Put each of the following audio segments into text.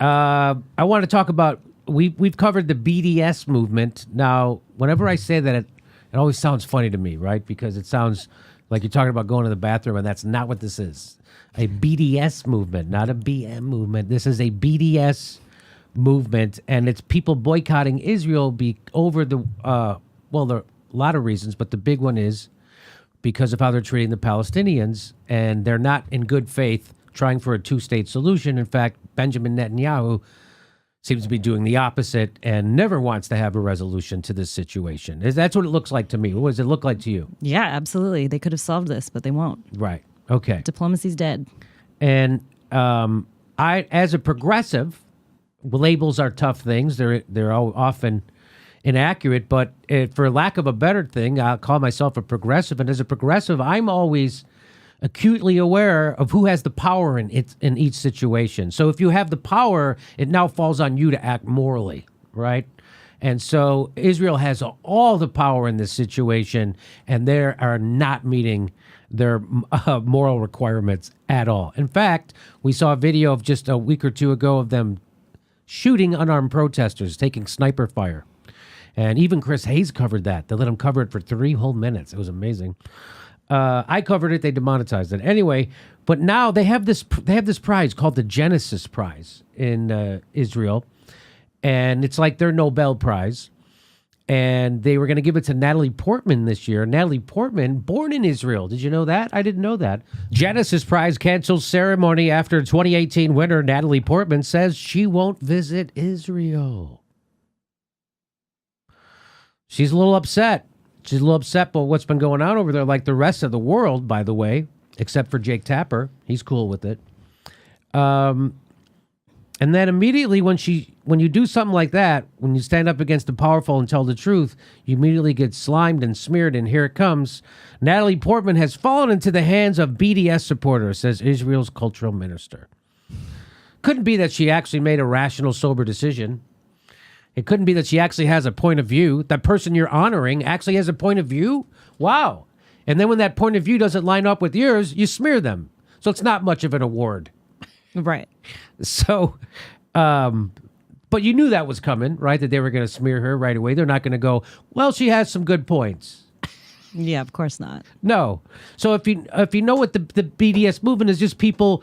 I want to talk about we've covered the BDS movement. Now, whenever I say that, it always sounds funny to me, right? Because it sounds like you're talking about going to the bathroom, and that's not what this is. A BDS movement, not a BM movement. This is a BDS movement, and it's people boycotting Israel over there are a lot of reasons, but the big one is because of how they're treating the Palestinians, and they're not in good faith trying for a two-state solution. In fact, Benjamin Netanyahu seems to be doing the opposite and never wants to have a resolution to this situation. That's what it looks like to me. What does it look like to you? Yeah, absolutely. They could have solved this, but they won't. Right. Okay. Diplomacy's dead. And I, as a progressive, labels are tough things. They're often inaccurate, but for lack of a better thing, I'll call myself a progressive. And as a progressive, I'm always acutely aware of who has the power in each situation. So if you have the power, it now falls on you to act morally, right? And so Israel has all the power in this situation, and they are not meeting their moral requirements at all. In fact, we saw a video of just a week or two ago of them shooting unarmed protesters, taking sniper fire. And even Chris Hayes covered that. They let him cover it for 3 whole minutes. It was amazing. I covered it. They demonetized it. Anyway, but now they have this prize called the Genesis Prize in Israel. And it's like their Nobel Prize. And they were going to give it to Natalie Portman this year. Natalie Portman, born in Israel. Did you know that? I didn't know that. Genesis Prize cancels ceremony after 2018 winner Natalie Portman says she won't visit Israel. She's a little upset. She's a little upset about what's been going on over there, like the rest of the world, by the way, except for Jake Tapper. He's cool with it. And then immediately when you do something like that, when you stand up against the powerful and tell the truth, you immediately get slimed and smeared, and here it comes. Natalie Portman has fallen into the hands of BDS supporters, says Israel's cultural minister. Couldn't be that she actually made a rational, sober decision. It couldn't be that she actually has a point of view. That person you're honoring actually has a point of view? Wow. And then when that point of view doesn't line up with yours, you smear them. So it's not much of an award. Right. So, but you knew that was coming, right? That they were going to smear her right away. They're not going to go, well, she has some good points. Yeah, of course not. No. So if you know what the BDS movement is, just people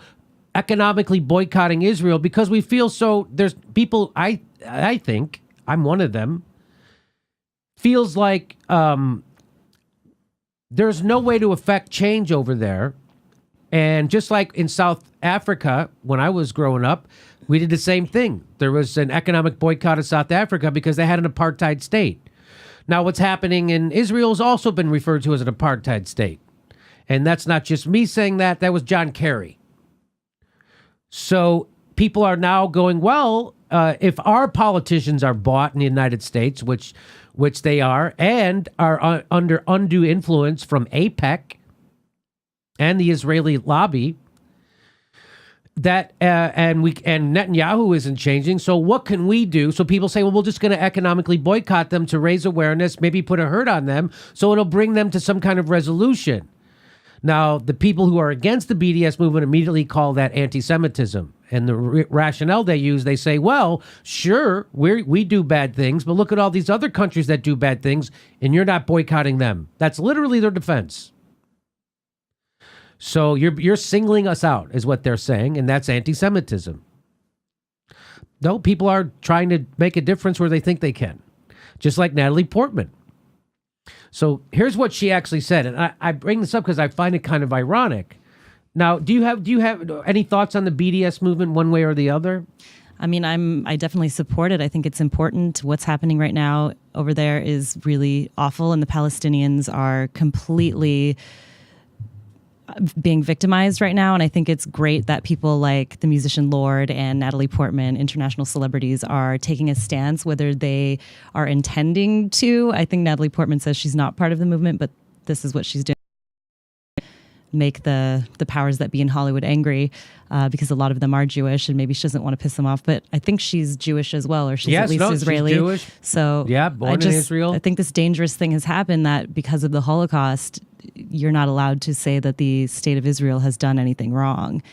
economically boycotting Israel because we feel so. There's people. I think I'm one of them. Feels like there's no way to affect change over there. And just like in South Africa, when I was growing up, we did the same thing. There was an economic boycott of South Africa because they had an apartheid state. Now, what's happening in Israel has also been referred to as an apartheid state. And that's not just me saying that. That was John Kerry. So people are now going, well, if our politicians are bought in the United States, which they are, and are under undue influence from AIPAC, and the Israeli lobby, that and Netanyahu isn't changing. So what can we do? So people say, well, we're just going to economically boycott them to raise awareness, maybe put a hurt on them, so it'll bring them to some kind of resolution. Now, the people who are against the BDS movement immediately call that anti-Semitism. And the rationale they use, they say, well, sure, we do bad things, but look at all these other countries that do bad things, and you're not boycotting them. That's literally their defense. So you're singling us out, is what they're saying, and that's anti-Semitism. No, people are trying to make a difference where they think they can, just like Natalie Portman. So here's what she actually said, and I bring this up because I find it kind of ironic. Now, do you have any thoughts on the BDS movement one way or the other? I mean, I definitely support it. I think it's important. What's happening right now over there is really awful, and the Palestinians are completely being victimized right now. And I think it's great that people like the musician Lorde and Natalie Portman, international celebrities, are taking a stance, whether they are intending to. I think Natalie Portman says she's not part of the movement, but this is what she's doing. Make the powers that be in Hollywood angry because a lot of them are Jewish, and maybe she doesn't want to piss them off. But I think she's Jewish as well, or she's at least Israeli. She's Jewish. So yeah, born in Israel. I think this dangerous thing has happened that because of the Holocaust, you're not allowed to say that the state of Israel has done anything wrong.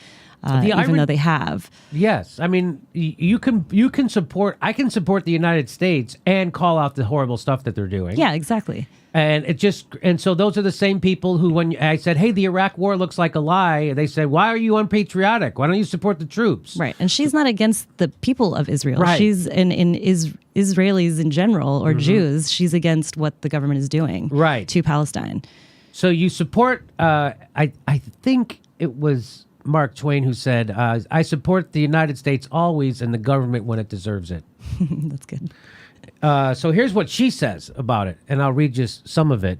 even though they have. Yes, I mean you can support. I can support the United States and call out the horrible stuff that they're doing. Yeah, exactly. And so those are the same people who, when I said, "Hey, the Iraq War looks like a lie," they said, "Why are you unpatriotic? Why don't you support the troops?" Right, and she's not against the people of Israel. Right. She's in Israelis in general or Jews. She's against what the government is doing. Right. To Palestine. So you support. I think it was Mark Twain who said, "I support the United States always and the government when it deserves it." That's good. So here's what she says about it, and I'll read just some of it.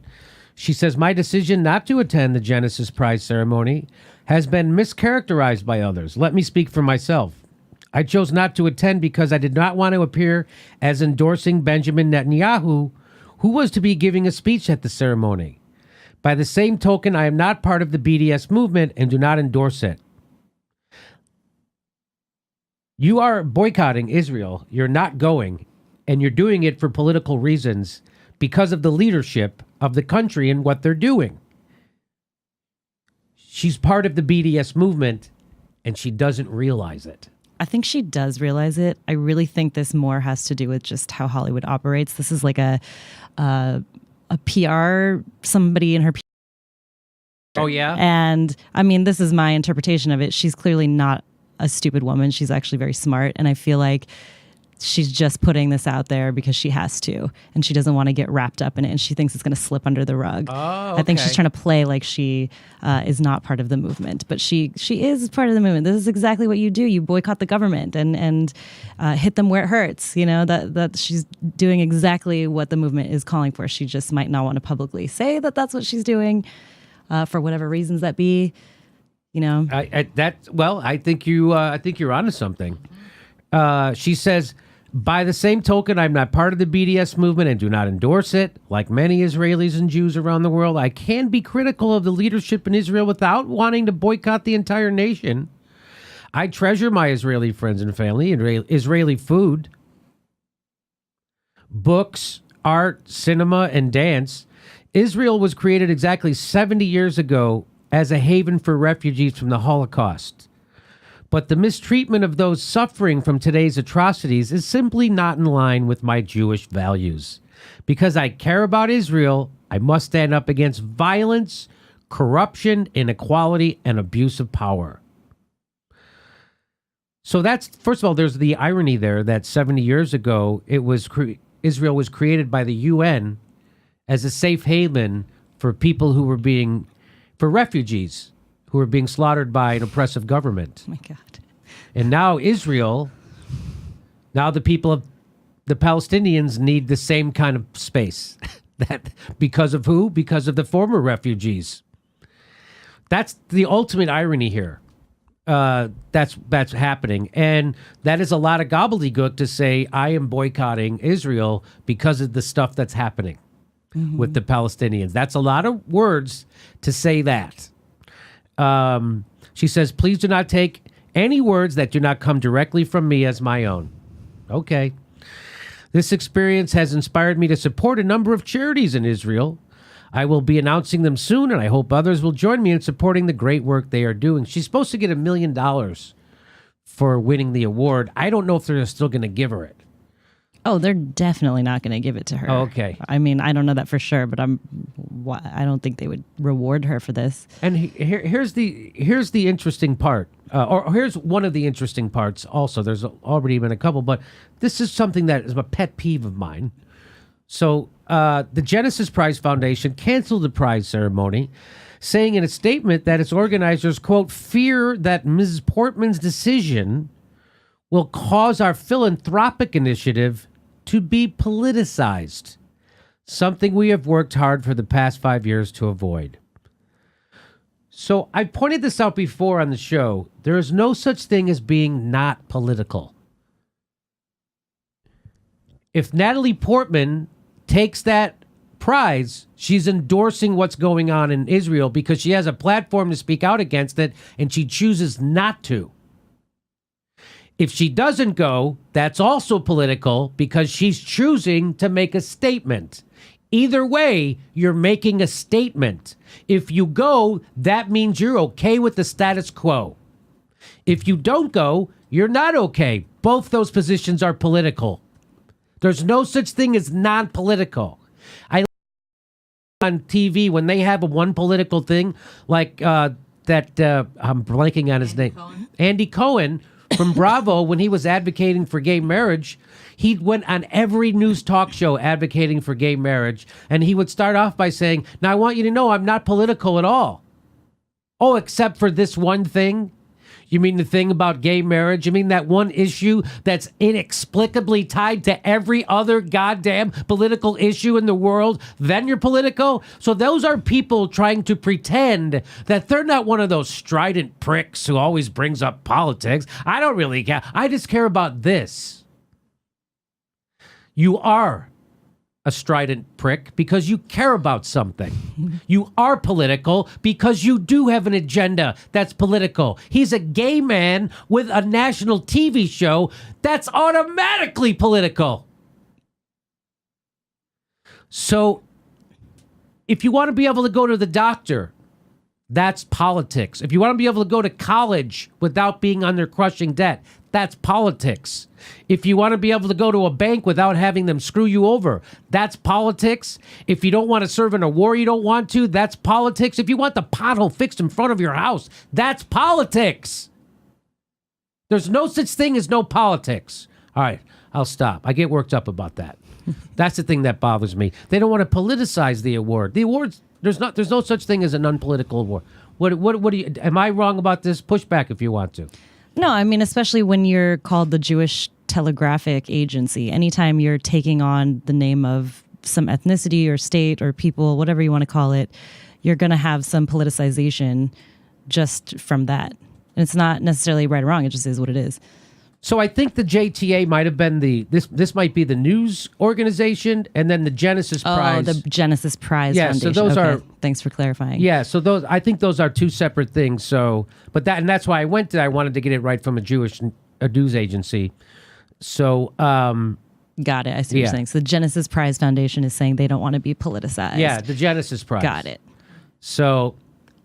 She says, "My decision not to attend the Genesis Prize ceremony has been mischaracterized by others. Let me speak for myself. I chose not to attend because I did not want to appear as endorsing Benjamin Netanyahu, who was to be giving a speech at the ceremony. By the same token, I am not part of the BDS movement and do not endorse it. You are boycotting Israel. You're not going, and you're doing it for political reasons because of the leadership of the country and what they're doing." She's part of the BDS movement, and she doesn't realize it. I think she does realize it. I really think this more has to do with just how Hollywood operates. This is like a PR, somebody in her PR. Oh, yeah? And I mean, this is my interpretation of it. She's clearly not a stupid woman. She's actually very smart. And I feel like she's just putting this out there because she has to. And she doesn't want to get wrapped up in it. And she thinks it's going to slip under the rug. Oh, I think okay. she's trying to play like she is not part of the movement. But she is part of the movement. This is exactly what you do. You boycott the government and hit them where it hurts. You know, that she's doing exactly what the movement is calling for. She just might not want to publicly say that that's what she's doing for whatever reasons that be. You know, I think you're onto something. She says, "By the same token, I'm not part of the BDS movement and do not endorse it. Like many Israelis and Jews around the world, I can be critical of the leadership in Israel without wanting to boycott the entire nation. I treasure my Israeli friends and family, and Israeli food, books, art, cinema, and dance. Israel was created exactly 70 years ago as a haven for refugees from the Holocaust. But the mistreatment of those suffering from today's atrocities is simply not in line with my Jewish values. Because I care about Israel, I must stand up against violence, corruption, inequality, and abuse of power." So that's, first of all, there's the irony there that 70 years ago, Israel was created by the UN as a safe haven for people who were for refugees who were being slaughtered by an oppressive government. oh my God. And now the people of the Palestinians need the same kind of space. That because of who? Because of the former refugees. That's the ultimate irony here. That's happening. And that is a lot of gobbledygook to say, I am boycotting Israel because of the stuff that's happening with the Palestinians. That's a lot of words to say that. She says, "Please do not take any words that do not come directly from me as my own." Okay. "This experience has inspired me to support a number of charities in Israel. I will be announcing them soon, and I hope others will join me in supporting the great work they are doing." She's supposed to get $1 million for winning the award. I don't know if they're still going to give her it. Oh, they're definitely not going to give it to her. Oh, okay. I mean, I don't know that for sure, but I don't think they would reward her for this. And here's the interesting part, or here's one of the interesting parts. Also, there's already been a couple, but this is something that is a pet peeve of mine. So, the Genesis Prize Foundation canceled the prize ceremony, saying in a statement that its organizers, quote, "fear that Ms. Portman's decision will cause our philanthropic initiative to be politicized, something we have worked hard for the past 5 years to avoid." So I pointed this out before on the show. There is no such thing as being not political. If Natalie Portman takes that prize, she's endorsing what's going on in Israel because she has a platform to speak out against it, and she chooses not to. If she doesn't go, that's also political because she's choosing to make a statement. Either way, you're making a statement. If you go, that means you're okay with the status quo. If you don't go, you're not okay. Both those positions are political. There's no such thing as non-political. I on TV when they have a one political thing like I'm blanking on his name. Andy Cohen from Bravo, when he was advocating for gay marriage, he went on every news talk show advocating for gay marriage, and he would start off by saying, "Now I want you to know I'm not political at all. Oh, except for this one thing." You mean the thing about gay marriage? You mean that one issue that's inexplicably tied to every other goddamn political issue in the world? Then you're political? So those are people trying to pretend that they're not one of those strident pricks who always brings up politics. I don't really care. I just care about this. You are a strident prick because you care about something. You are political because you do have an agenda that's political. He's a gay man with a national TV show that's automatically political. So if you want to be able to go to the doctor, that's politics. If you want to be able to go to college without being under crushing debt, that's politics. If you want to be able to go to a bank without having them screw you over, that's politics. If you don't want to serve in a war you don't want to, that's politics. If you want the pothole fixed in front of your house, that's politics. There's no such thing as no politics. All right, I'll stop. I get worked up about that. That's the thing that bothers me. They don't want to politicize the award. The awards, there's no such thing as an unpolitical award. What do you, am I wrong about this? Push back if you want to. No, I mean, especially when you're called the Jewish Telegraphic Agency, anytime you're taking on the name of some ethnicity or state or people, whatever you want to call it, you're going to have some politicization just from that. And it's not necessarily right or wrong. It just is what it is. So I think the JTA might have been this might be the news organization, and then the Genesis Prize. Oh, the Genesis Prize Foundation. So those are. Thanks for clarifying. Yeah, so those, I think those are two separate things. So, and that's why I went to. I wanted to get it right from a news agency. So. Got it. I see what you're saying. So the Genesis Prize Foundation is saying they don't want to be politicized. Yeah, the Genesis Prize. Got it. So,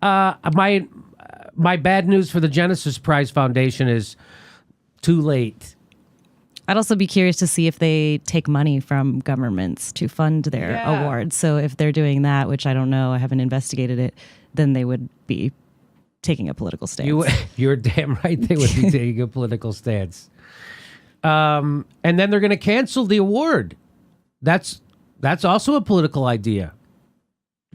my bad news for the Genesis Prize Foundation is. Too late. I'd also be curious to see if they take money from governments to fund their awards. So if they're doing that, which I don't know, I haven't investigated it, then they would be taking a political stance. You're damn right they would be taking a political stance. And then they're going to cancel the award. That's also a political idea.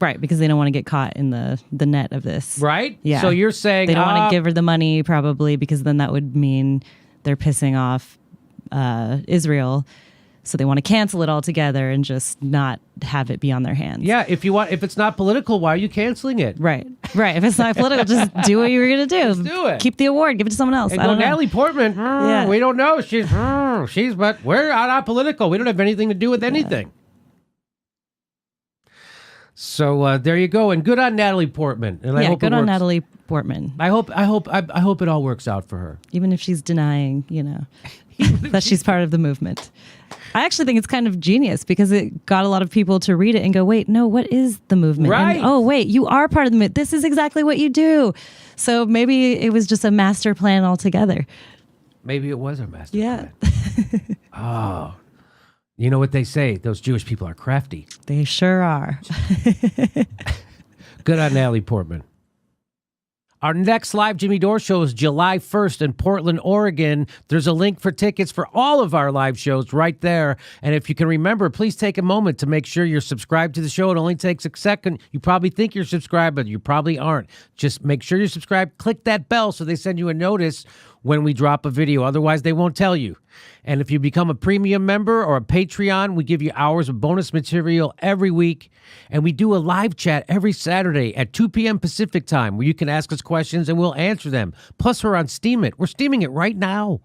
Right, because they don't want to get caught in the net of this. Right? Yeah. So you're saying... They don't want to give her the money, probably, because then that would mean they're pissing off Israel. So they want to cancel it altogether and just not have it be on their hands. Yeah, if it's not political, why are you canceling it? Right. If it's not political, just do what you were going to do. Just do it. Keep the award. Give it to someone else. And I don't know. Natalie Portman, we don't know. But we're not political. We don't have anything to do with anything. So there you go, and good on Natalie Portman. And I hope good on Natalie Portman. I hope it all works out for her. Even if she's denying, that she's part of the movement. I actually think it's kind of genius because it got a lot of people to read it and go, wait, no, what is the movement? Right. And, oh, wait, you are part of the movement. This is exactly what you do. So maybe it was just a master plan altogether. Maybe it was a master plan. Oh. You know what they say? Those Jewish people are crafty. They sure are. Good on Natalie Portman. Our next live Jimmy Dore show is July 1st in Portland, Oregon. There's a link for tickets for all of our live shows right there. And if you can remember, please take a moment to make sure you're subscribed to the show. It only takes a second. You probably think you're subscribed, but you probably aren't. Just make sure you're subscribed. Click that bell so they send you a notice when we drop a video. Otherwise, they won't tell you. And if you become a premium member or a Patreon, we give you hours of bonus material every week. And we do a live chat every Saturday at 2 p.m. Pacific time where you can ask us questions and we'll answer them. Plus, we're on Steam It. We're steaming it right now.